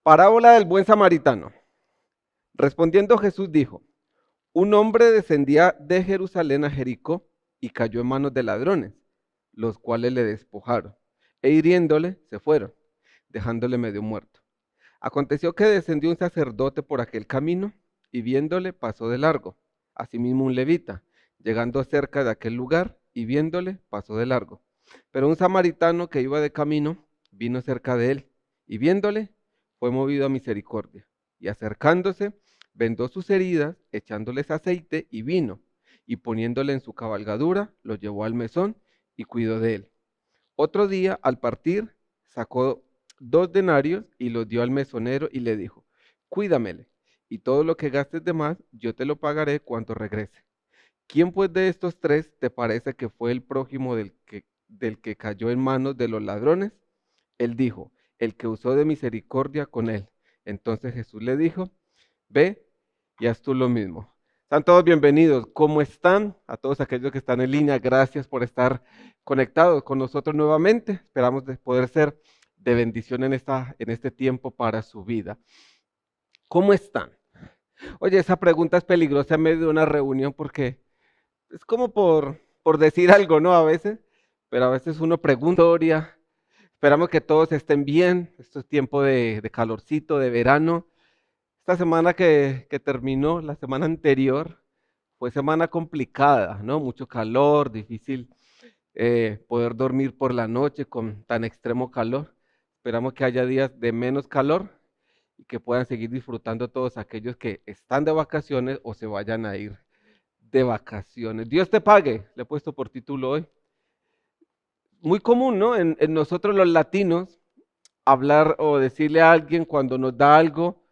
Parábola del buen samaritano. Respondiendo Jesús dijo, un hombre descendía de Jerusalén a Jericó y cayó en manos de ladrones, los cuales le despojaron, e hiriéndole se fueron, dejándole medio muerto. Aconteció que descendió un sacerdote por aquel camino y viéndole pasó de largo. Asimismo un levita, llegando cerca de aquel lugar y viéndole pasó de largo. Pero un samaritano que iba de camino vino cerca de él y viéndole fue movido a misericordia y acercándose vendó sus heridas, echándoles aceite y vino y poniéndole en su cabalgadura lo llevó al mesón y cuidó de él. Otro día, al partir, sacó 2 denarios y los dio al mesonero y le dijo, cuídamele, y todo lo que gastes de más, yo te lo pagaré cuando regrese. ¿Quién pues de estos tres te parece que fue el prójimo del que cayó en manos de los ladrones? Él dijo, el que usó de misericordia con él. Entonces Jesús le dijo, ve y haz tú lo mismo. Están todos bienvenidos. ¿Cómo están? A todos aquellos que están en línea, gracias por estar conectados con nosotros nuevamente. Esperamos de poder ser de bendición en este tiempo para su vida. ¿Cómo están? Oye, esa pregunta es peligrosa en medio de una reunión porque es como por decir algo, ¿no? A veces, pero a veces uno pregunta, esperamos que todos estén bien. Esto es tiempo de calorcito, de verano. Esta semana que terminó, la semana anterior, fue semana complicada, ¿no? Mucho calor, difícil poder dormir por la noche con tan extremo calor. Esperamos que haya días de menos calor y que puedan seguir disfrutando todos aquellos que están de vacaciones o se vayan a ir de vacaciones. Dios te pague, le he puesto por título hoy. Muy común, ¿no? En nosotros los latinos, hablar o decirle a alguien cuando nos da algo,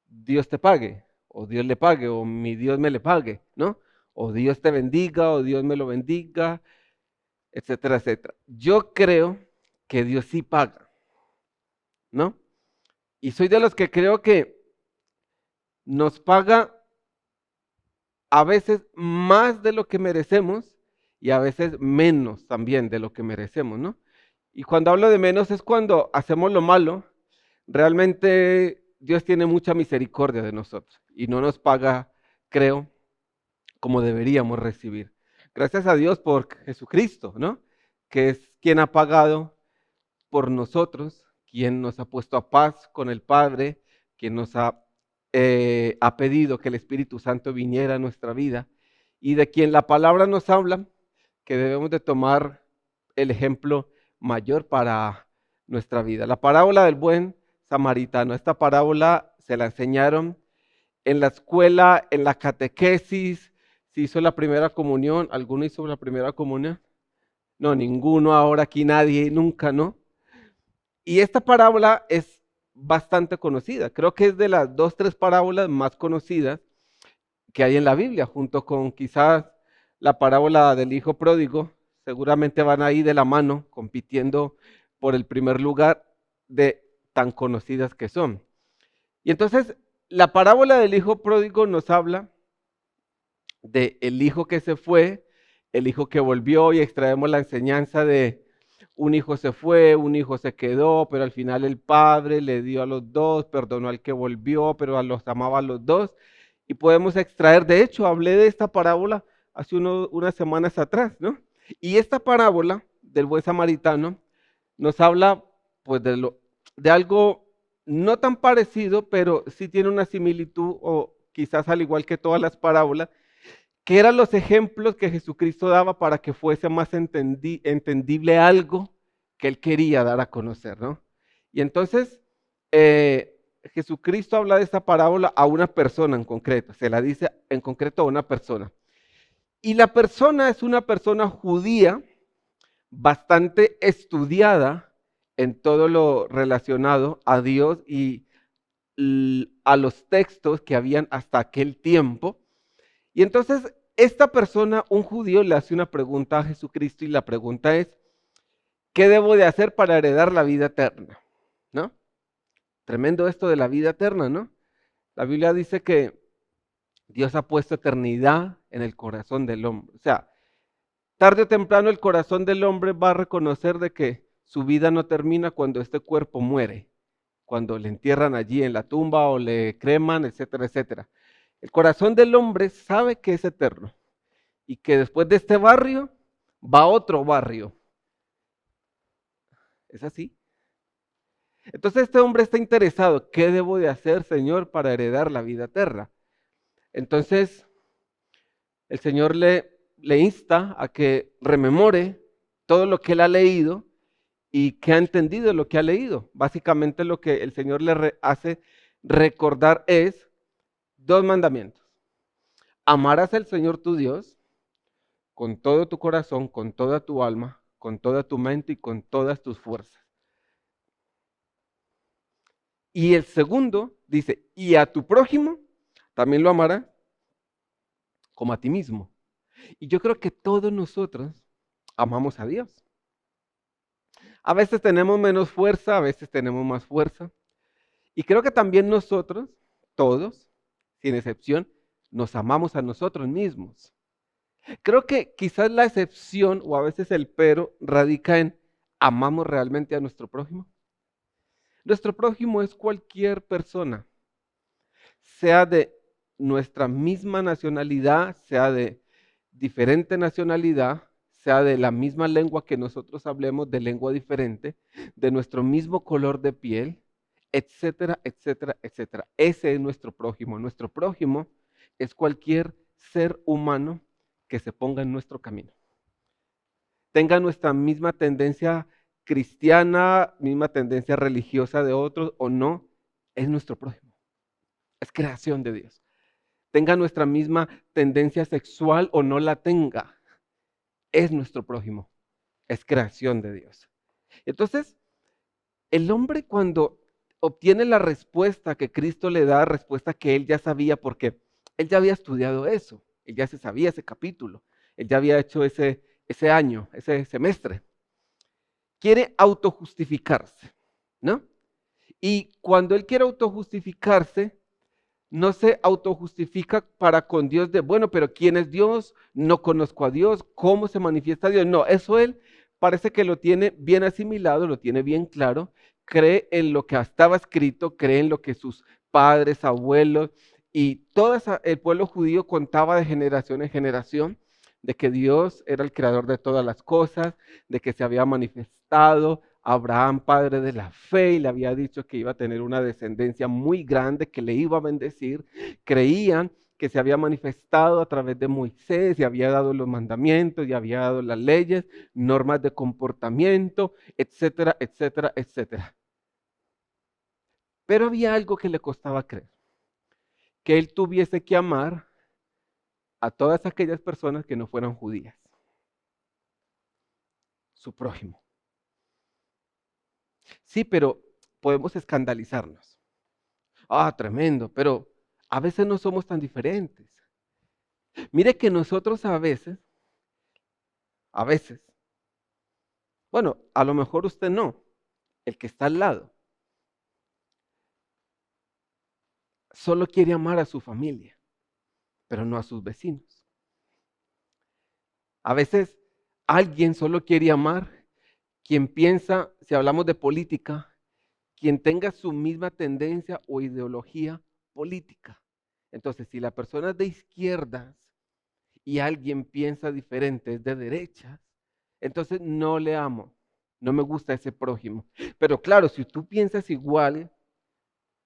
Dios te pague, o Dios le pague, o mi Dios me le pague, ¿no? O Dios te bendiga, o Dios me lo bendiga, etcétera, etcétera. Yo creo que Dios sí paga, ¿no? Y soy de los que creo que nos paga a veces más de lo que merecemos y a veces menos también de lo que merecemos, ¿no? Y cuando hablo de menos es cuando hacemos lo malo, realmente Dios tiene mucha misericordia de nosotros y no nos paga, creo, como deberíamos recibir. Gracias a Dios por Jesucristo, ¿no? Que es quien ha pagado por nosotros, quien nos ha puesto a paz con el Padre, quien nos ha pedido que el Espíritu Santo viniera a nuestra vida y de quien la palabra nos habla, que debemos de tomar el ejemplo mayor para nuestra vida. La parábola del buen samaritano. Esta parábola se la enseñaron en la escuela, en la catequesis, se hizo la primera comunión. ¿Alguno hizo la primera comunión? No, ninguno ahora aquí, nadie, nunca, ¿no? Y esta parábola es bastante conocida. Creo que es de las 2, 3 parábolas más conocidas que hay en la Biblia, junto con quizás la parábola del hijo pródigo. Seguramente van ahí de la mano, compitiendo por el primer lugar de tan conocidas que son. Y entonces, la parábola del hijo pródigo nos habla de el hijo que se fue, el hijo que volvió, y extraemos la enseñanza de un hijo se fue, un hijo se quedó, pero al final el padre le dio a los dos, perdonó al que volvió, pero a los amaba a los dos. Y podemos extraer, de hecho, hablé de esta parábola hace unas semanas atrás, ¿no? Y esta parábola del buen samaritano nos habla pues de algo no tan parecido, pero sí tiene una similitud o quizás al igual que todas las parábolas, que eran los ejemplos que Jesucristo daba para que fuese más entendible algo que él quería dar a conocer, ¿no? Y entonces Jesucristo habla de esta parábola a una persona en concreto, se la dice en concreto a una persona. Y la persona es una persona judía bastante estudiada en todo lo relacionado a Dios y a los textos que habían hasta aquel tiempo. Y entonces esta persona, un judío, le hace una pregunta a Jesucristo y la pregunta es, ¿qué debo de hacer para heredar la vida eterna? ¿No? Tremendo esto de la vida eterna, ¿no? La Biblia dice que Dios ha puesto eternidad en el corazón del hombre. O sea, tarde o temprano el corazón del hombre va a reconocer de que su vida no termina cuando este cuerpo muere, cuando le entierran allí en la tumba o le creman, etcétera, etcétera. El corazón del hombre sabe que es eterno y que después de este barrio va otro barrio. ¿Es así? Entonces este hombre está interesado, ¿qué debo de hacer, Señor, para heredar la vida eterna? Entonces el Señor le insta a que rememore todo lo que él ha leído y que ha entendido lo que ha leído. Básicamente lo que el Señor le hace recordar es dos mandamientos. Amarás al Señor tu Dios con todo tu corazón, con toda tu alma, con toda tu mente y con todas tus fuerzas. Y el segundo dice, y a tu prójimo también lo amarás como a ti mismo. Y yo creo que todos nosotros amamos a Dios. A veces tenemos menos fuerza, a veces tenemos más fuerza. Y creo que también nosotros, todos, sin excepción, nos amamos a nosotros mismos. Creo que quizás la excepción o a veces el pero radica en ¿amamos realmente a nuestro prójimo? Nuestro prójimo es cualquier persona, sea de nuestra misma nacionalidad, sea de diferente nacionalidad, sea de la misma lengua que nosotros hablemos, de lengua diferente, de nuestro mismo color de piel, etcétera, etcétera, etcétera. Ese es nuestro prójimo. Nuestro prójimo es cualquier ser humano que se ponga en nuestro camino. Tenga nuestra misma tendencia cristiana, misma tendencia religiosa de otros o no, es nuestro prójimo. Es creación de Dios. Tenga nuestra misma tendencia sexual o no la tenga, es nuestro prójimo. Es creación de Dios. Entonces, el hombre cuando obtiene la respuesta que Cristo le da, respuesta que él ya sabía porque él ya había estudiado eso, él ya se sabía ese capítulo, él ya había hecho ese año, ese semestre. Quiere autojustificarse, ¿no? Y cuando él quiere autojustificarse, no se autojustifica para con Dios de, bueno, pero ¿quién es Dios? No conozco a Dios, ¿cómo se manifiesta Dios? No, eso él parece que lo tiene bien asimilado, lo tiene bien claro, cree en lo que estaba escrito, cree en lo que sus padres, abuelos y todo el pueblo judío contaba de generación en generación, de que Dios era el creador de todas las cosas, de que se había manifestado a Abraham, padre de la fe, y le había dicho que iba a tener una descendencia muy grande, que le iba a bendecir. Creían que se había manifestado a través de Moisés y había dado los mandamientos y había dado las leyes, normas de comportamiento, etcétera, etcétera, etcétera. Pero había algo que le costaba creer, que él tuviese que amar a todas aquellas personas que no fueran judías, su prójimo. Sí, pero podemos escandalizarnos. Ah, tremendo, pero a veces no somos tan diferentes. Mire que nosotros a veces, bueno, a lo mejor usted no, el que está al lado, solo quiere amar a su familia, pero no a sus vecinos. A veces alguien solo quiere amar quien piensa, si hablamos de política, quien tenga su misma tendencia o ideología política. Entonces, si la persona es de izquierdas y alguien piensa diferente, es de derechas, entonces no le amo, no me gusta ese prójimo. Pero claro, si tú piensas igual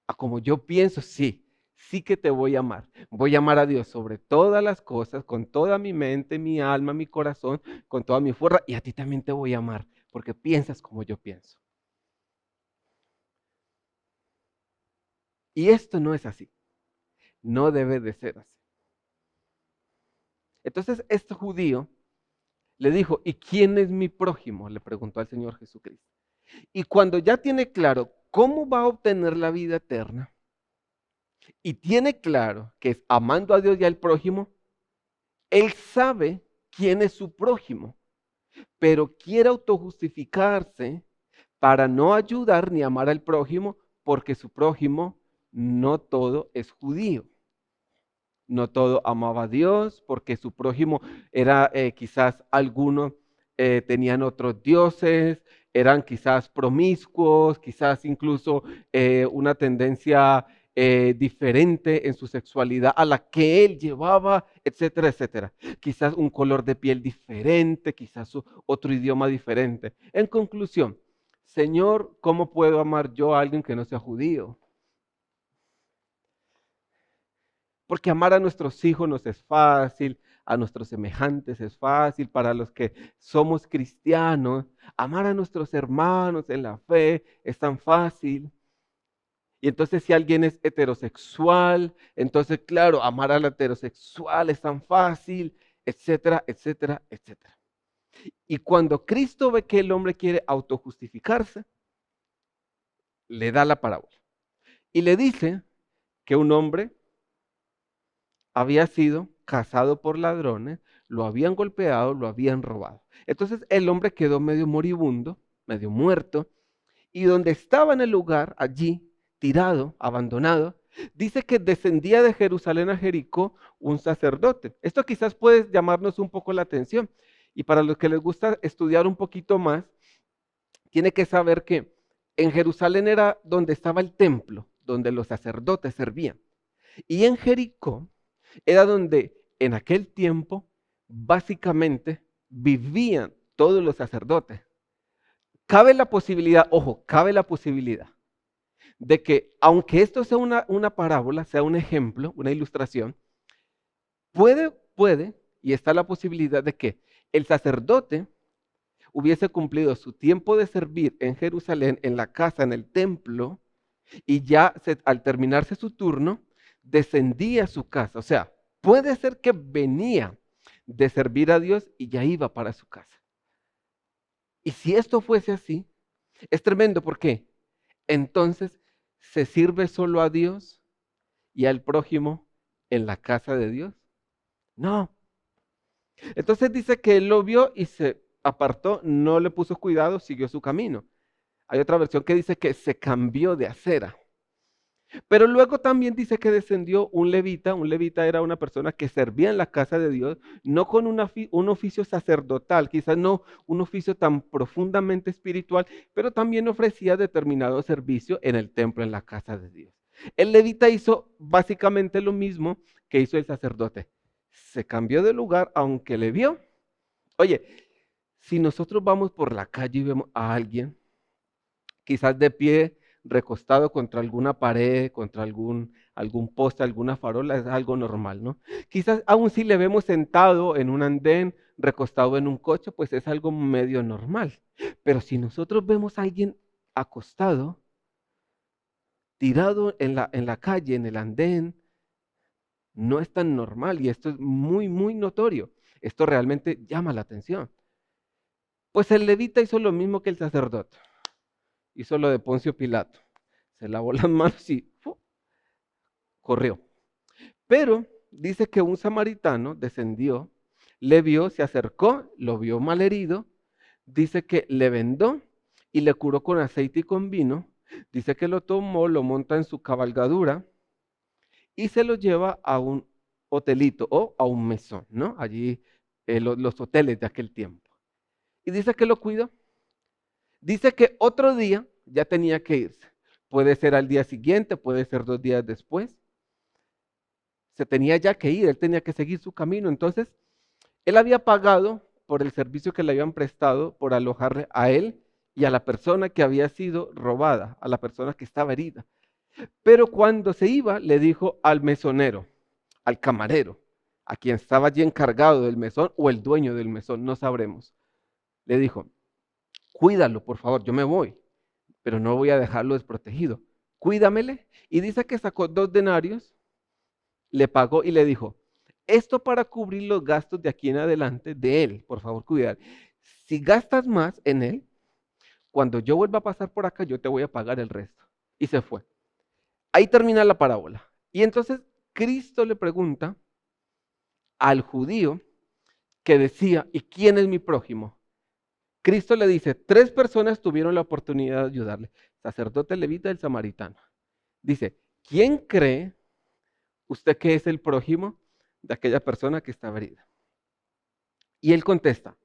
a como yo pienso, sí, sí que te voy a amar. Voy a amar a Dios sobre todas las cosas, con toda mi mente, mi alma, mi corazón, con toda mi fuerza, y a ti también te voy a amar, porque piensas como yo pienso. Y esto no es así, no debe de ser así. Entonces, este judío le dijo, ¿y quién es mi prójimo? Le preguntó al Señor Jesucristo. Y cuando ya tiene claro cómo va a obtener la vida eterna, y tiene claro que es amando a Dios y al prójimo, él sabe quién es su prójimo, pero quiere autojustificarse para no ayudar ni amar al prójimo, porque su prójimo no todo es judío. No todo amaba a Dios, porque su prójimo era quizás algunos tenían otros dioses, eran quizás promiscuos, quizás incluso una tendencia diferente en su sexualidad a la que él llevaba, etcétera, etcétera. Quizás un color de piel diferente, quizás otro idioma diferente. En conclusión, Señor, ¿cómo puedo amar yo a alguien que no sea judío? Porque amar a nuestros hijos nos es fácil, a nuestros semejantes es fácil, para los que somos cristianos, amar a nuestros hermanos en la fe es tan fácil. Y entonces si alguien es heterosexual, entonces claro, amar al heterosexual es tan fácil, etcétera, etcétera, etcétera. Y cuando Cristo ve que el hombre quiere autojustificarse, le da la parábola y le dice que un hombre había sido cazado por ladrones, lo habían golpeado, lo habían robado. Entonces el hombre quedó medio moribundo, medio muerto, y donde estaba en el lugar, allí, tirado, abandonado, dice que descendía de Jerusalén a Jericó un sacerdote. Esto quizás puede llamarnos un poco la atención. Y para los que les gusta estudiar un poquito más, tiene que saber que en Jerusalén era donde estaba el templo, donde los sacerdotes servían. Y en Jericó era donde en aquel tiempo básicamente vivían todos los sacerdotes. Cabe la posibilidad, ojo, cabe la posibilidad de que aunque esto sea una parábola, sea un ejemplo, una ilustración, puede, y está la posibilidad de que el sacerdote hubiese cumplido su tiempo de servir en Jerusalén, en la casa, en el templo, y ya al terminarse su turno, descendía a su casa. O sea, puede ser que venía de servir a Dios y ya iba para su casa. Y si esto fuese así, es tremendo. ¿Por qué? Entonces, ¿se sirve solo a Dios y al prójimo en la casa de Dios? No. Entonces dice que él lo vio y se apartó, no le puso cuidado, siguió su camino. Hay otra versión que dice que se cambió de acera. Pero luego también dice que descendió un levita. Un levita era una persona que servía en la casa de Dios, no con un oficio sacerdotal, quizás no un oficio tan profundamente espiritual, pero también ofrecía determinado servicio en el templo, en la casa de Dios. El levita hizo básicamente lo mismo que hizo el sacerdote. Se cambió de lugar, aunque le vio. Oye, si nosotros vamos por la calle y vemos a alguien, quizás de pie, recostado contra alguna pared, contra algún poste, alguna farola, es algo normal, ¿no? Quizás aún si le vemos sentado en un andén, recostado en un coche, pues es algo medio normal. Pero si nosotros vemos a alguien acostado, tirado en la calle, en el andén, no es tan normal y esto es muy, muy notorio. Esto realmente llama la atención. Pues el levita hizo lo mismo que el sacerdote. Hizo lo de Poncio Pilato. Se lavó las manos y corrió. Pero dice que un samaritano descendió, le vio, se acercó, lo vio malherido, dice que le vendó y le curó con aceite y con vino. Dice que lo tomó, lo monta en su cabalgadura y se lo lleva a un hotelito o a un mesón, ¿no? Allí los hoteles de aquel tiempo. Y dice que lo cuidó. Dice que otro día ya tenía que irse. Puede ser al día siguiente, puede ser 2 días después. Se tenía ya que ir, él tenía que seguir su camino. Entonces, él había pagado por el servicio que le habían prestado, por alojarle a él y a la persona que había sido robada, a la persona que estaba herida. Pero cuando se iba, le dijo al mesonero, al camarero, a quien estaba allí encargado del mesón o el dueño del mesón, no sabremos. Le dijo, cuídalo, por favor, yo me voy, pero no voy a dejarlo desprotegido. Cuídamele. Y dice que sacó 2 denarios, le pagó y le dijo, esto para cubrir los gastos de aquí en adelante de él, por favor, cuidar. Si gastas más en él, cuando yo vuelva a pasar por acá, yo te voy a pagar el resto. Y se fue. Ahí termina la parábola. Y entonces Cristo le pregunta al judío que decía, ¿y quién es mi prójimo? Cristo le dice, 3 personas tuvieron la oportunidad de ayudarle, sacerdote, levita y el samaritano. Dice, ¿quién cree usted que es el prójimo de aquella persona que estaba herida? Y él contesta,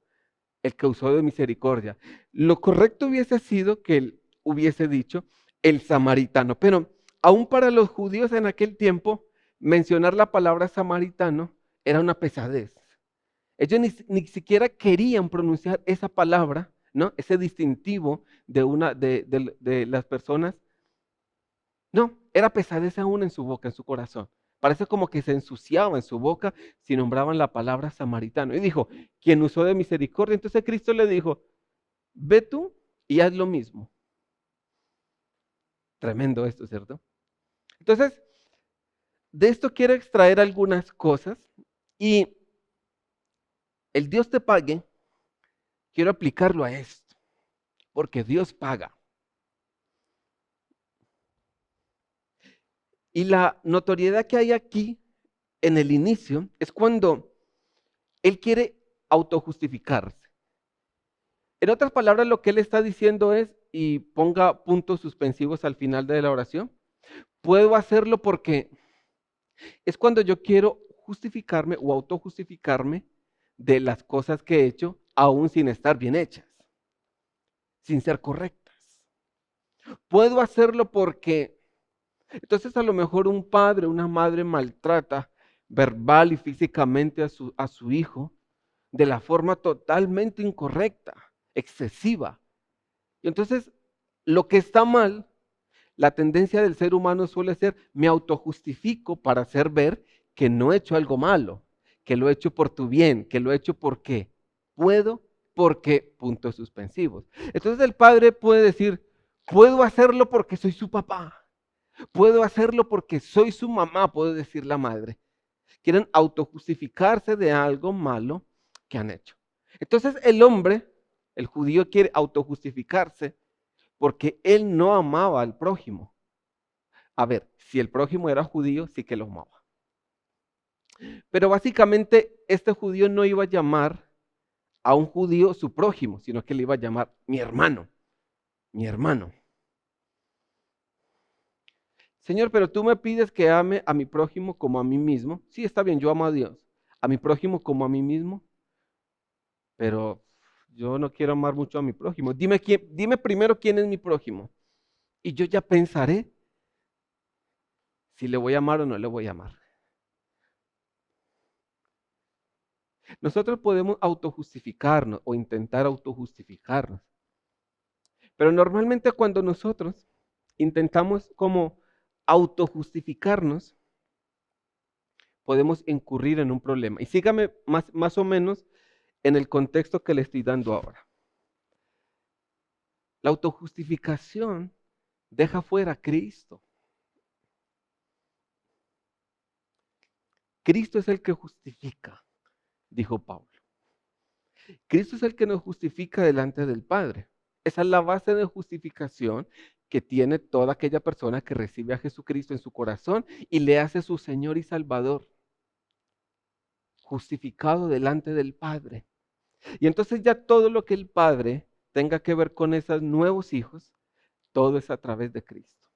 el que usó de misericordia. Lo correcto hubiese sido que él hubiese dicho el samaritano, pero aún para los judíos en aquel tiempo, mencionar la palabra samaritano era una pesadez. Ellos ni siquiera querían pronunciar esa palabra, ¿no? Ese distintivo de las personas. No, era pesadez aún en su boca, en su corazón. Parece como que se ensuciaba en su boca si nombraban la palabra samaritano. Y dijo, quien usó de misericordia. Entonces Cristo le dijo, ve tú y haz lo mismo. Tremendo esto, ¿cierto? Entonces, de esto quiero extraer algunas cosas y el Dios te pague, quiero aplicarlo a esto, porque Dios paga. Y la notoriedad que hay aquí en el inicio es cuando Él quiere autojustificarse. En otras palabras, lo que Él está diciendo es, y ponga puntos suspensivos al final de la oración, puedo hacerlo porque es cuando yo quiero justificarme o autojustificarme de las cosas que he hecho, aún sin estar bien hechas, sin ser correctas. Puedo hacerlo porque, entonces a lo mejor un padre, una madre maltrata verbal y físicamente a su hijo de la forma totalmente incorrecta, excesiva. Y entonces, lo que está mal, la tendencia del ser humano suele ser, me autojustifico para hacer ver que no he hecho algo malo, que lo he hecho por tu bien, que lo he hecho porque puedo, porque puntos suspensivos. Entonces el padre puede decir, puedo hacerlo porque soy su papá, puedo hacerlo porque soy su mamá, puede decir la madre. Quieren autojustificarse de algo malo que han hecho. Entonces el hombre, el judío, quiere autojustificarse porque él no amaba al prójimo. A ver, si el prójimo era judío, sí que lo amaba. Pero básicamente este judío no iba a llamar a un judío su prójimo, sino que le iba a llamar mi hermano, mi hermano. Señor, pero tú me pides que ame a mi prójimo como a mí mismo. Sí, está bien, yo amo a Dios. A mi prójimo como a mí mismo, pero yo no quiero amar mucho a mi prójimo. Dime primero quién es mi prójimo. Y yo ya pensaré si le voy a amar o no le voy a amar. Nosotros podemos autojustificarnos o intentar autojustificarnos, pero normalmente cuando nosotros intentamos como autojustificarnos, podemos incurrir en un problema. Y sígame más o menos en el contexto que le estoy dando ahora. La autojustificación deja fuera a Cristo. Cristo es el que justifica, dijo Pablo. Cristo es el que nos justifica delante del Padre. Esa es la base de justificación que tiene toda aquella persona que recibe a Jesucristo en su corazón y le hace su Señor y Salvador. Justificado delante del Padre. Y entonces ya todo lo que el Padre tenga que ver con esos nuevos hijos, todo es a través de Cristo.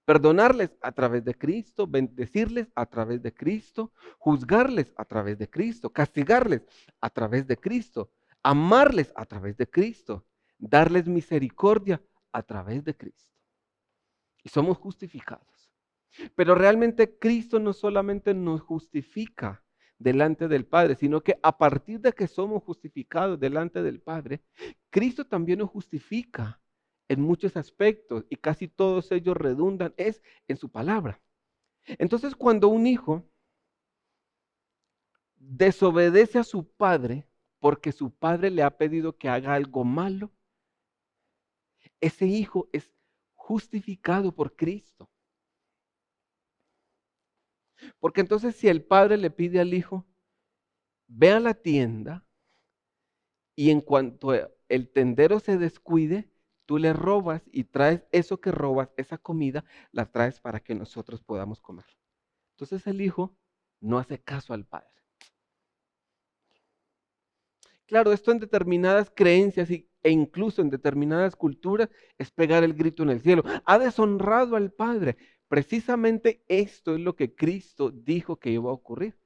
Perdonarles a través de Cristo, bendecirles a través de Cristo, juzgarles a través de Cristo, castigarles a través de Cristo, amarles a través de Cristo, darles misericordia a través de Cristo. Y somos justificados. Pero realmente Cristo no solamente nos justifica delante del Padre, sino que a partir de que somos justificados delante del Padre, Cristo también nos justifica en muchos aspectos y casi todos ellos redundan es en su palabra. Entonces, cuando un hijo desobedece a su padre porque su padre le ha pedido que haga algo malo, ese hijo es justificado por Cristo. Porque entonces si el padre le pide al hijo, ve a la tienda y en cuanto el tendero se descuide, tú le robas y traes eso que robas, esa comida, la traes para que nosotros podamos comer. Entonces el hijo no hace caso al padre. Claro, esto en determinadas creencias e incluso en determinadas culturas es pegar el grito en el cielo. Ha deshonrado al Padre. Precisamente esto es lo que Cristo dijo que iba a ocurrir.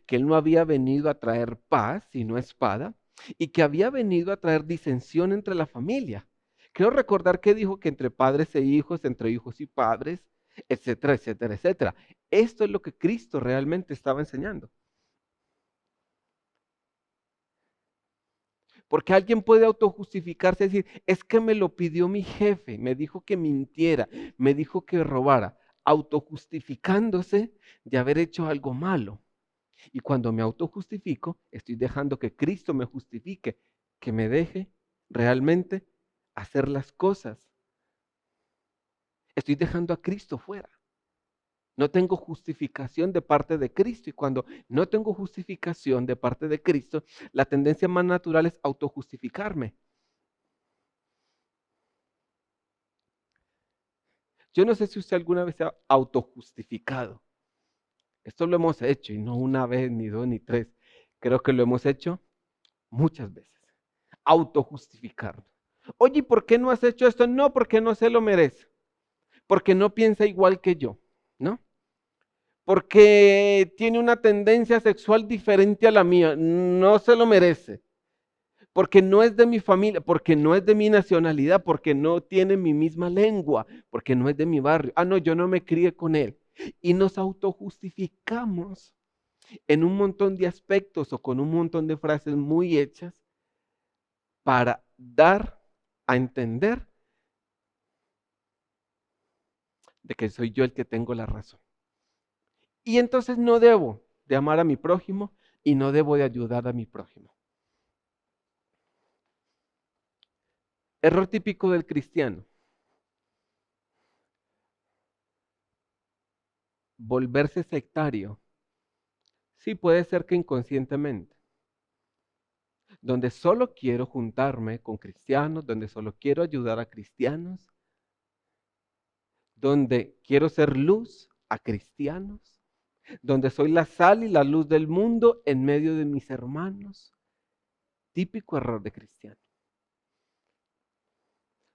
Que Él no había venido a traer paz, sino espada. y que había venido a traer disensión entre la familia. Quiero recordar que dijo que entre padres e hijos, entre hijos y padres, etcétera, etcétera, etcétera. Esto es lo que Cristo realmente estaba enseñando. Porque alguien puede autojustificarse y decir, es que me lo pidió mi jefe, me dijo que mintiera, me dijo que robara, autojustificándose de haber hecho algo malo. Y cuando me autojustifico, estoy dejando que Cristo me justifique, que me deje realmente hacer las cosas. Estoy dejando a Cristo fuera. No tengo justificación de parte de Cristo. Y cuando no tengo justificación de parte de Cristo, la tendencia más natural es autojustificarme. Yo no sé si usted alguna vez se ha autojustificado. Esto lo hemos hecho y no una vez, ni dos, ni tres. Creo que lo hemos hecho muchas veces. Autojustificarnos. Oye, ¿por qué no has hecho esto? No, porque no se lo merece. Porque no piensa igual que yo, ¿no? Porque tiene una tendencia sexual diferente a la mía. No se lo merece. Porque no es de mi familia, porque no es de mi nacionalidad, porque no tiene mi misma lengua, porque no es de mi barrio. Ah, no, yo no me crié con él. Y nos autojustificamos en un montón de aspectos o con un montón de frases muy hechas para dar a entender de que soy yo el que tengo la razón. Y entonces no debo de amar a mi prójimo y no debo de ayudar a mi prójimo. Error típico del cristiano. Volverse sectario. Sí, puede ser que inconscientemente. Donde solo quiero juntarme con cristianos, donde solo quiero ayudar a cristianos, donde quiero ser luz a cristianos, donde soy la sal y la luz del mundo en medio de mis hermanos. Típico error de cristiano.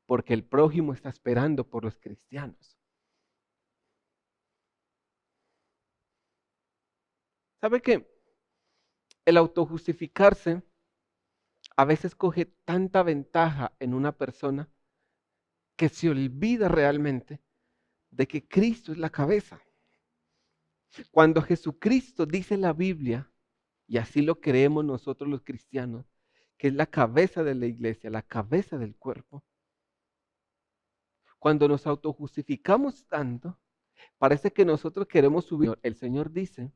Porque el prójimo está esperando por los cristianos. ¿Sabe qué? El autojustificarse a veces coge tanta ventaja en una persona que se olvida realmente de que Cristo es la cabeza. Cuando Jesucristo dice la Biblia, y así lo creemos nosotros los cristianos, que es la cabeza de la iglesia, la cabeza del cuerpo, cuando nos autojustificamos tanto, parece que nosotros queremos subir. El Señor dice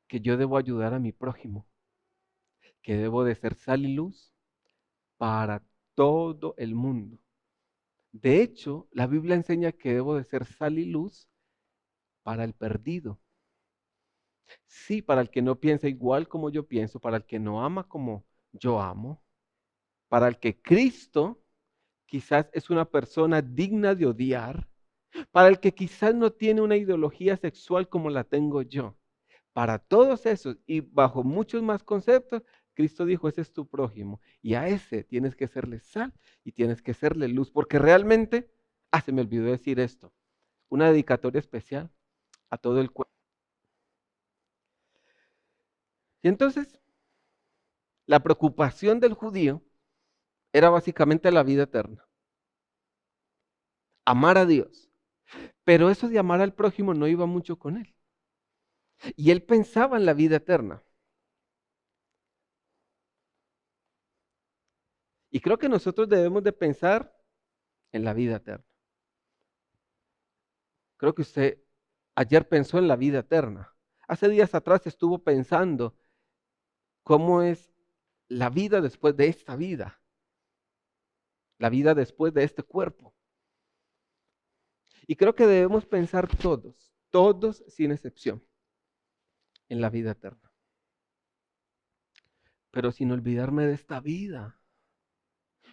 que yo debo ayudar a mi prójimo, que debo de ser sal y luz para todo el mundo. De hecho, la Biblia enseña que debo de ser sal y luz para el perdido. Sí, para el que no piensa igual como yo pienso, para el que no ama como yo amo, para el que Cristo quizás es una persona digna de odiar, para el que quizás no tiene una ideología sexual como la tengo yo. Para todos esos y bajo muchos más conceptos, Cristo dijo, ese es tu prójimo. Y a ese tienes que serle sal y tienes que serle luz, porque realmente, se me olvidó decir esto, una dedicatoria especial a todo el cuerpo. Y entonces, la preocupación del judío era básicamente la vida eterna, amar a Dios. Pero eso de amar al prójimo no iba mucho con él. Y él pensaba en la vida eterna. Y creo que nosotros debemos de pensar en la vida eterna. Creo que usted ayer pensó en la vida eterna. Hace días atrás estuvo pensando cómo es la vida después de esta vida. La vida después de este cuerpo. Y creo que debemos pensar todos sin excepción, en la vida eterna. Pero sin olvidarme de esta vida.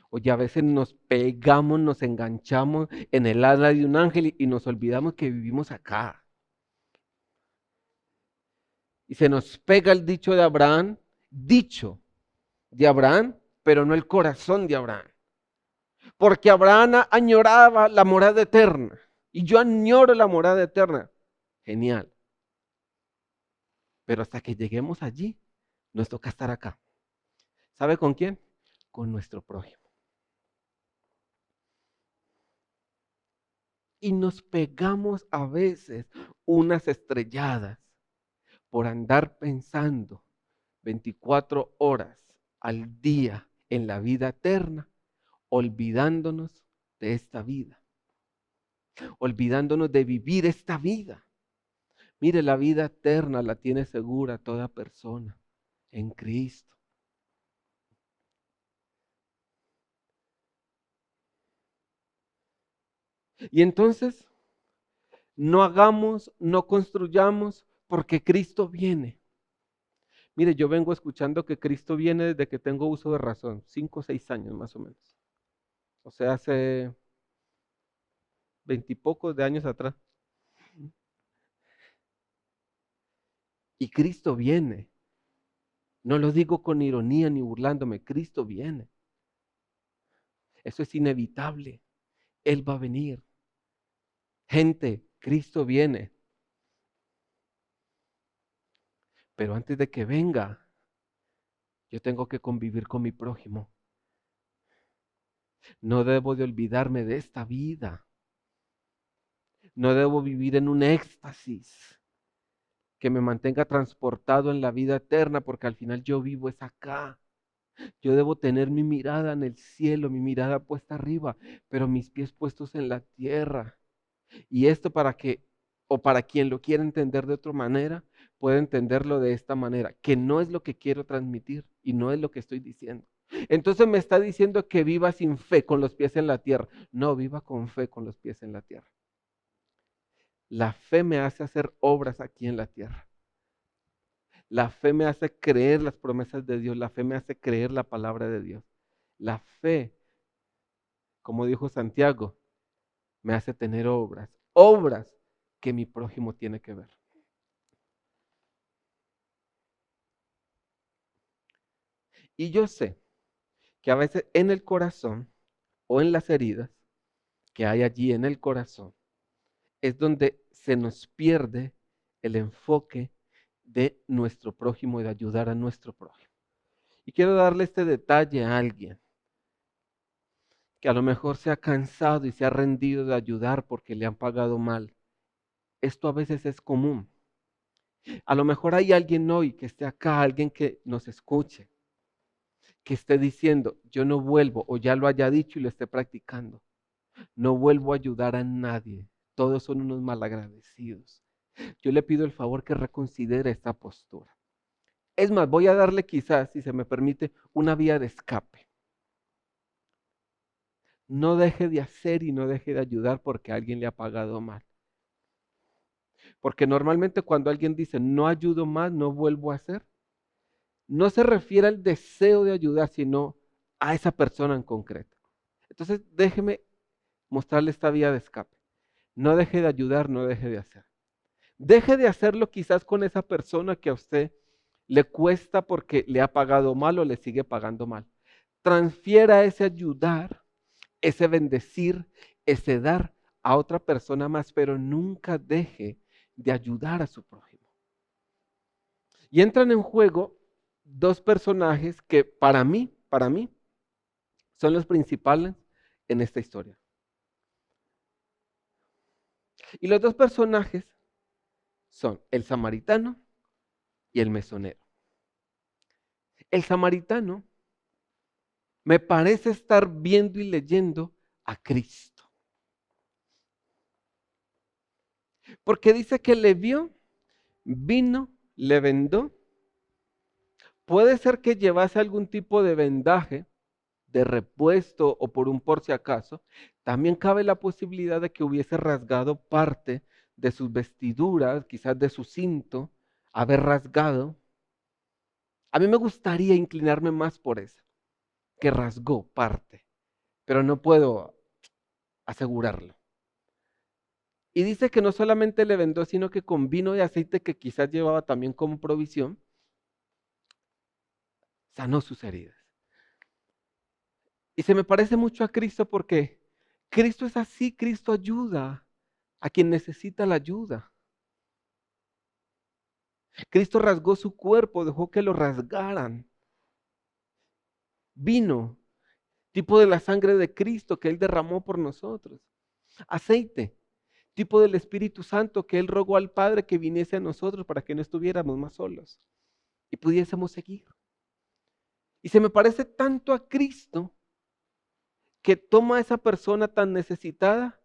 Oye, a veces nos pegamos, nos enganchamos en el ala de un ángel y nos olvidamos que vivimos acá. Y se nos pega el dicho de Abraham, pero no el corazón de Abraham. Porque Abraham añoraba la morada eterna. Y yo añoro la morada eterna. Genial. Pero hasta que lleguemos allí, nos toca estar acá. ¿Sabe con quién? Con nuestro prójimo. Y nos pegamos a veces unas estrelladas por andar pensando 24 horas al día en la vida eterna, olvidándonos de esta vida, olvidándonos de vivir esta vida. Mire, la vida eterna la tiene segura toda persona en Cristo. Y entonces, no hagamos, no construyamos porque Cristo viene. Mire, yo vengo escuchando que Cristo viene desde que tengo uso de razón, 5 o 6 años más o menos. O sea, hace 20 y pocos de años atrás. Y Cristo viene. No lo digo con ironía ni burlándome, Cristo viene. Eso es inevitable. Él va a venir. Gente, Cristo viene. Pero antes de que venga, yo tengo que convivir con mi prójimo. No debo de olvidarme de esta vida. No debo vivir en un éxtasis que me mantenga transportado en la vida eterna, porque al final yo vivo es acá. Yo debo tener mi mirada en el cielo, mi mirada puesta arriba, pero mis pies puestos en la tierra. Y esto para que, o para quien lo quiera entender de otra manera, puede entenderlo de esta manera, que no es lo que quiero transmitir y no es lo que estoy diciendo. Entonces me está diciendo que viva sin fe, con los pies en la tierra. No, viva con fe, con los pies en la tierra. La fe me hace hacer obras aquí en la tierra. La fe me hace creer las promesas de Dios. La fe me hace creer la palabra de Dios. La fe, como dijo Santiago, me hace tener obras. Obras que mi prójimo tiene que ver. Y yo sé que a veces en el corazón o en las heridas que hay allí en el corazón es donde se nos pierde el enfoque de nuestro prójimo y de ayudar a nuestro prójimo. Y quiero darle este detalle a alguien que a lo mejor se ha cansado y se ha rendido de ayudar porque le han pagado mal. Esto a veces es común. A lo mejor hay alguien hoy que esté acá, alguien que nos escuche, que esté diciendo, yo no vuelvo, o ya lo haya dicho y lo esté practicando. No vuelvo a ayudar a nadie. Todos son unos malagradecidos. Yo le pido el favor que reconsidere esta postura. Es más, voy a darle quizás, si se me permite, una vía de escape. No deje de hacer y no deje de ayudar porque alguien le ha pagado mal. Porque normalmente cuando alguien dice, no ayudo más, no vuelvo a hacer, no se refiere al deseo de ayudar, sino a esa persona en concreto. Entonces, déjeme mostrarle esta vía de escape. No deje de ayudar, no deje de hacer. Deje de hacerlo quizás con esa persona que a usted le cuesta porque le ha pagado mal o le sigue pagando mal. Transfiera ese ayudar, ese bendecir, ese dar a otra persona más, pero nunca deje de ayudar a su prójimo. Y entran en juego dos personajes que para mí, son los principales en esta historia. Y los dos personajes son el samaritano y el mesonero. El samaritano me parece estar viendo y leyendo a Cristo. Porque dice que le vio, vino, le vendó. Puede ser que llevase algún tipo de vendaje, de repuesto o por un por si acaso. También cabe la posibilidad de que hubiese rasgado parte de sus vestiduras, quizás de su cinto, haber rasgado. A mí me gustaría inclinarme más por eso, que rasgó parte, pero no puedo asegurarlo. Y dice que no solamente le vendó, sino que con vino y aceite que quizás llevaba también como provisión, sanó sus heridas. Y se me parece mucho a Cristo porque Cristo es así, Cristo ayuda a quien necesita la ayuda. Cristo rasgó su cuerpo, dejó que lo rasgaran. Vino, tipo de la sangre de Cristo que Él derramó por nosotros. Aceite, tipo del Espíritu Santo que Él rogó al Padre que viniese a nosotros para que no estuviéramos más solos y pudiésemos seguir. Y se me parece tanto a Cristo que toma a esa persona tan necesitada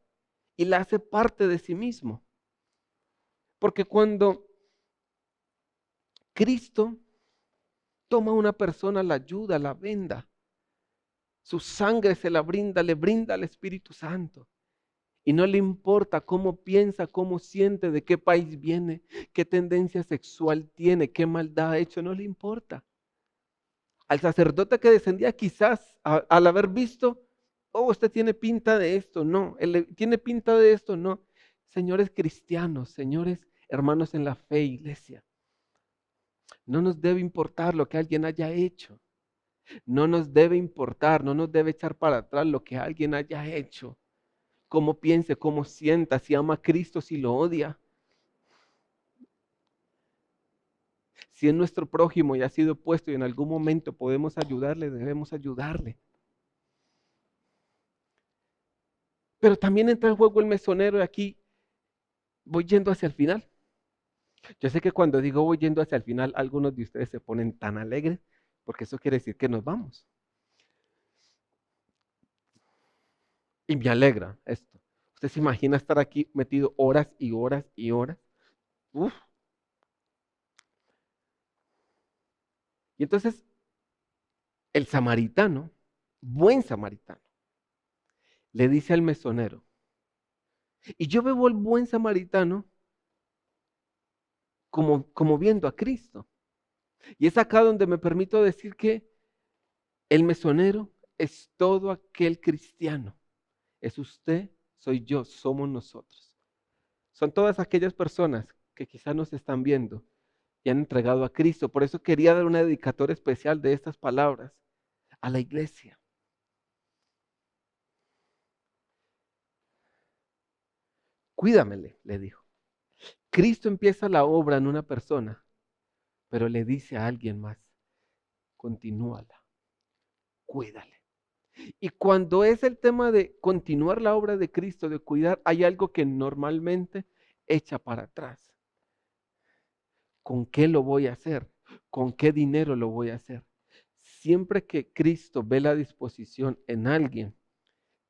y la hace parte de sí mismo. Porque cuando Cristo toma a una persona, la ayuda, la venda, su sangre se la brinda, le brinda al Espíritu Santo. Y no le importa cómo piensa, cómo siente, de qué país viene, qué tendencia sexual tiene, qué maldad ha hecho, no le importa. Al sacerdote que descendía quizás al haber visto, oh, usted tiene pinta de esto, no, él tiene pinta de esto, no. Señores cristianos, señores hermanos en la fe, iglesia, no nos debe importar lo que alguien haya hecho. No nos debe importar, no nos debe echar para atrás lo que alguien haya hecho. Cómo piense, cómo sienta, si ama a Cristo, si lo odia. Si es nuestro prójimo y ha sido puesto y en algún momento podemos ayudarle, debemos ayudarle. Pero también entra en juego el mesonero y aquí voy yendo hacia el final. Yo sé que cuando digo voy yendo hacia el final, algunos de ustedes se ponen tan alegres porque eso quiere decir que nos vamos. Y me alegra esto. ¿Usted se imagina estar aquí metido horas y horas y horas? Uf. Y entonces el samaritano, buen samaritano, le dice al mesonero, y yo veo al buen samaritano como viendo a Cristo. Y es acá donde me permito decir que el mesonero es todo aquel cristiano. Es usted, soy yo, somos nosotros. Son todas aquellas personas que quizás nos están viendo y han entregado a Cristo. Por eso quería dar una dedicatoria especial de estas palabras a la iglesia. Cuídamele, le dijo. Cristo empieza la obra en una persona, pero le dice a alguien más, continúala, cuídale. Y cuando es el tema de continuar la obra de Cristo, de cuidar, hay algo que normalmente echa para atrás. ¿Con qué lo voy a hacer? ¿Con qué dinero lo voy a hacer? Siempre que Cristo ve la disposición en alguien,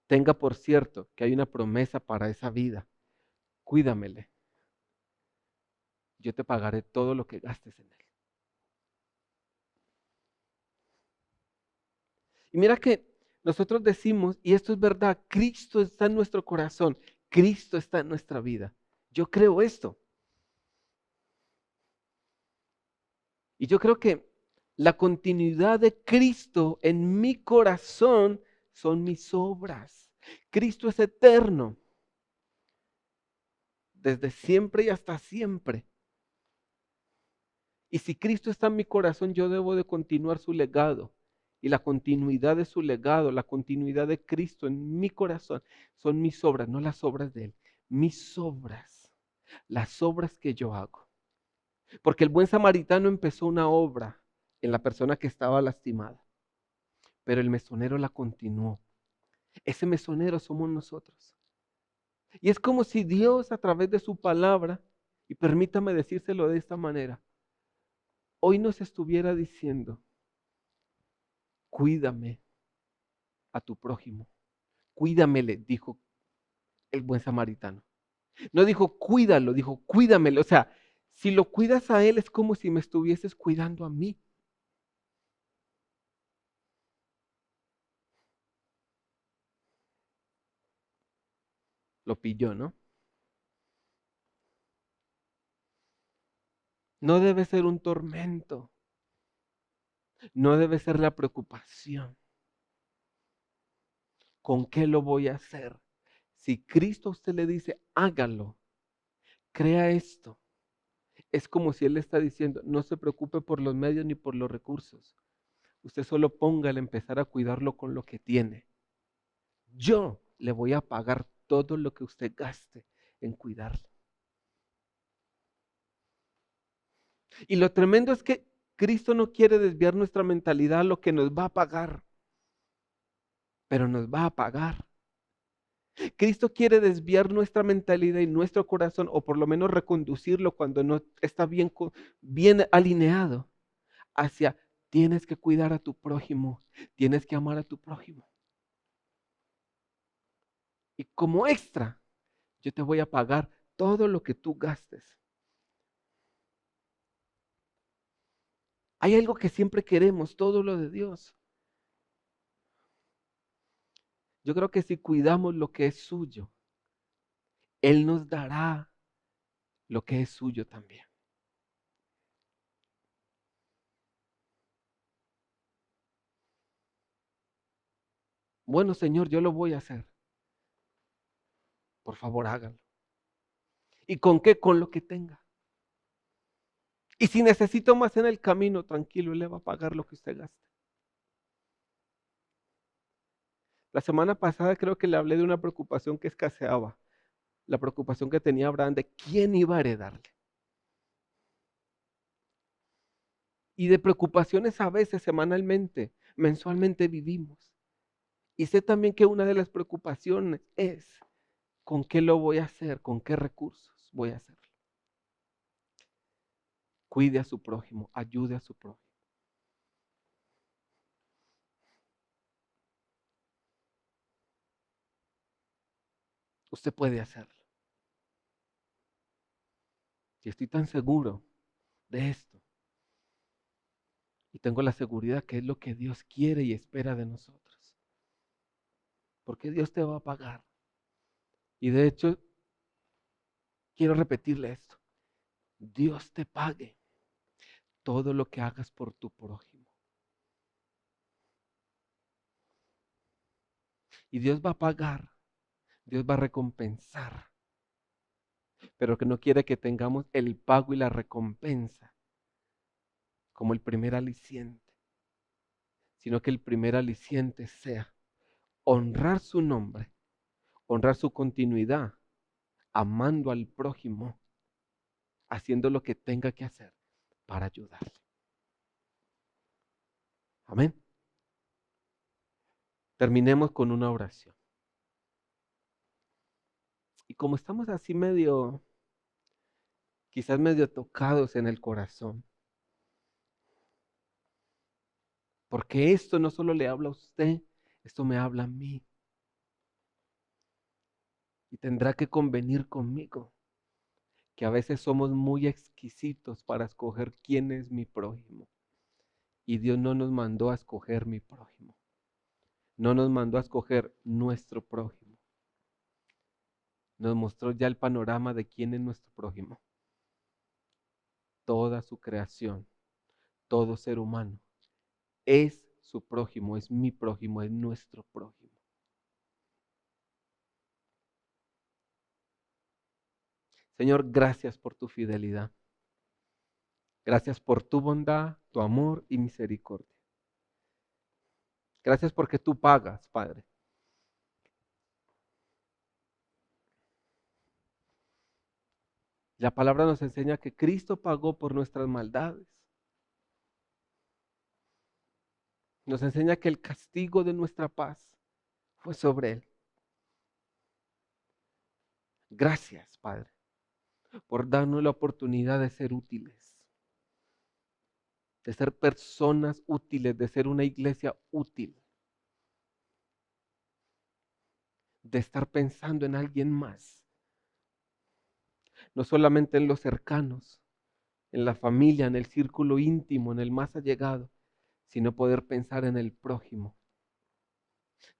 tenga por cierto que hay una promesa para esa vida. Cuídamele. Yo te pagaré todo lo que gastes en él. Y mira que nosotros decimos, y esto es verdad, Cristo está en nuestro corazón, Cristo está en nuestra vida. Yo creo esto. Y yo creo que la continuidad de Cristo en mi corazón son mis obras. Cristo es eterno, desde siempre y hasta siempre. Y si Cristo está en mi corazón, yo debo de continuar su legado. Y la continuidad de su legado, la continuidad de Cristo en mi corazón, son mis obras, no las obras de Él, mis obras, las obras que yo hago. Porque el buen samaritano empezó una obra en la persona que estaba lastimada, pero el mesonero la continuó. Ese mesonero somos nosotros. Y es como si Dios a través de su palabra, y permítame decírselo de esta manera, hoy nos estuviera diciendo, cuídame a tu prójimo. Cuídamele, dijo el buen samaritano. No dijo cuídalo, dijo cuídamelo. O sea, si lo cuidas a él es como si me estuvieses cuidando a mí. Lo pilló, ¿no? No debe ser un tormento. No debe ser la preocupación. ¿Con qué lo voy a hacer? Si Cristo a usted le dice, hágalo, crea esto. Es como si Él le está diciendo, no se preocupe por los medios ni por los recursos. Usted solo póngale a empezar a cuidarlo con lo que tiene. Yo le voy a pagar todo lo que usted gaste en cuidarlo. Y lo tremendo es que Cristo no quiere desviar nuestra mentalidad a lo que nos va a pagar, pero nos va a pagar. Cristo quiere desviar nuestra mentalidad y nuestro corazón, o por lo menos reconducirlo cuando no está bien alineado, hacia tienes que cuidar a tu prójimo, tienes que amar a tu prójimo. Y como extra, yo te voy a pagar todo lo que tú gastes. Hay algo que siempre queremos, todo lo de Dios. Yo creo que si cuidamos lo que es suyo, Él nos dará lo que es suyo también. Bueno, Señor, yo lo voy a hacer. Por favor, hágalo. ¿Y con qué? Con lo que tenga. Y si necesito más en el camino, tranquilo, Él le va a pagar lo que usted gaste. La semana pasada creo que le hablé de una preocupación que escaseaba. La preocupación que tenía Abraham de quién iba a heredarle. Y de preocupaciones a veces semanalmente, mensualmente vivimos. Y sé también que una de las preocupaciones es ¿con qué lo voy a hacer? ¿Con qué recursos voy a hacerlo? Cuide a su prójimo, ayude a su prójimo. Usted puede hacerlo. Y estoy tan seguro de esto. Y tengo la seguridad que es lo que Dios quiere y espera de nosotros. Porque Dios te va a pagar. Y de hecho, quiero repetirle esto. Dios te pague todo lo que hagas por tu prójimo. Y Dios va a pagar, Dios va a recompensar, pero que no quiere que tengamos el pago y la recompensa como el primer aliciente, sino que el primer aliciente sea honrar su nombre, honrar su continuidad, amando al prójimo, haciendo lo que tenga que hacer para ayudarle. Amén. Terminemos con una oración. Y como estamos así quizás medio tocados en el corazón, porque esto no solo le habla a usted, esto me habla a mí. Y tendrá que convenir conmigo que a veces somos muy exquisitos para escoger quién es mi prójimo. Y Dios no nos mandó a escoger mi prójimo. No nos mandó a escoger nuestro prójimo. Nos mostró ya el panorama de quién es nuestro prójimo. Toda su creación, todo ser humano es su prójimo, es mi prójimo, es nuestro prójimo. Señor, gracias por tu fidelidad. Gracias por tu bondad, tu amor y misericordia. Gracias porque tú pagas, Padre. La palabra nos enseña que Cristo pagó por nuestras maldades. Nos enseña que el castigo de nuestra paz fue sobre Él. Gracias, Padre, por darnos la oportunidad de ser útiles, de ser personas útiles, de ser una iglesia útil, de estar pensando en alguien más, no solamente en los cercanos, en la familia, en el círculo íntimo, en el más allegado, sino poder pensar en el prójimo.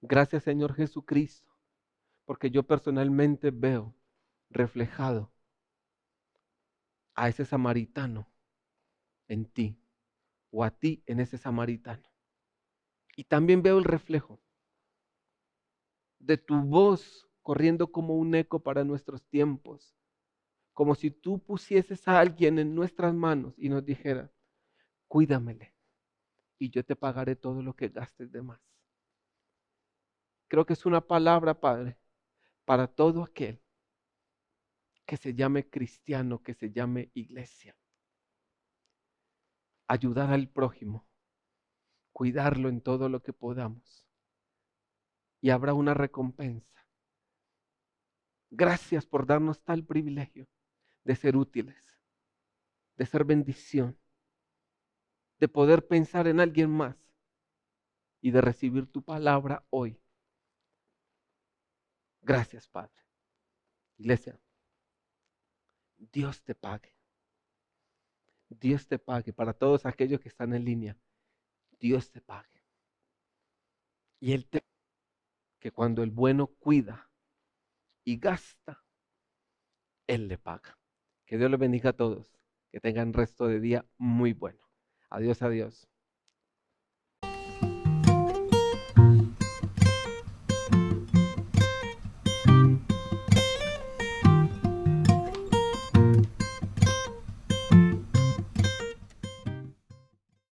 Gracias, Señor Jesucristo, porque yo personalmente veo reflejado a ese samaritano en ti o a ti en ese samaritano. Y también veo el reflejo de tu voz corriendo como un eco para nuestros tiempos, como si tú pusieses a alguien en nuestras manos y nos dijera, cuídamele y yo te pagaré todo lo que gastes de más. Creo que es una palabra, Padre, para todo aquel que se llame cristiano, que se llame iglesia. ayudar al prójimo, cuidarlo en todo lo que podamos. Y habrá una recompensa. Gracias por darnos tal privilegio de ser útiles, de ser bendición, de poder pensar en alguien más y de recibir tu palabra hoy. Gracias, Padre. Iglesia, Dios te pague. Dios te pague. Para todos aquellos que están en línea, Dios te pague. Y Él te que cuando el bueno cuida y gasta, Él le paga. Que Dios les bendiga a todos. Que tengan resto de día muy bueno. Adiós, adiós.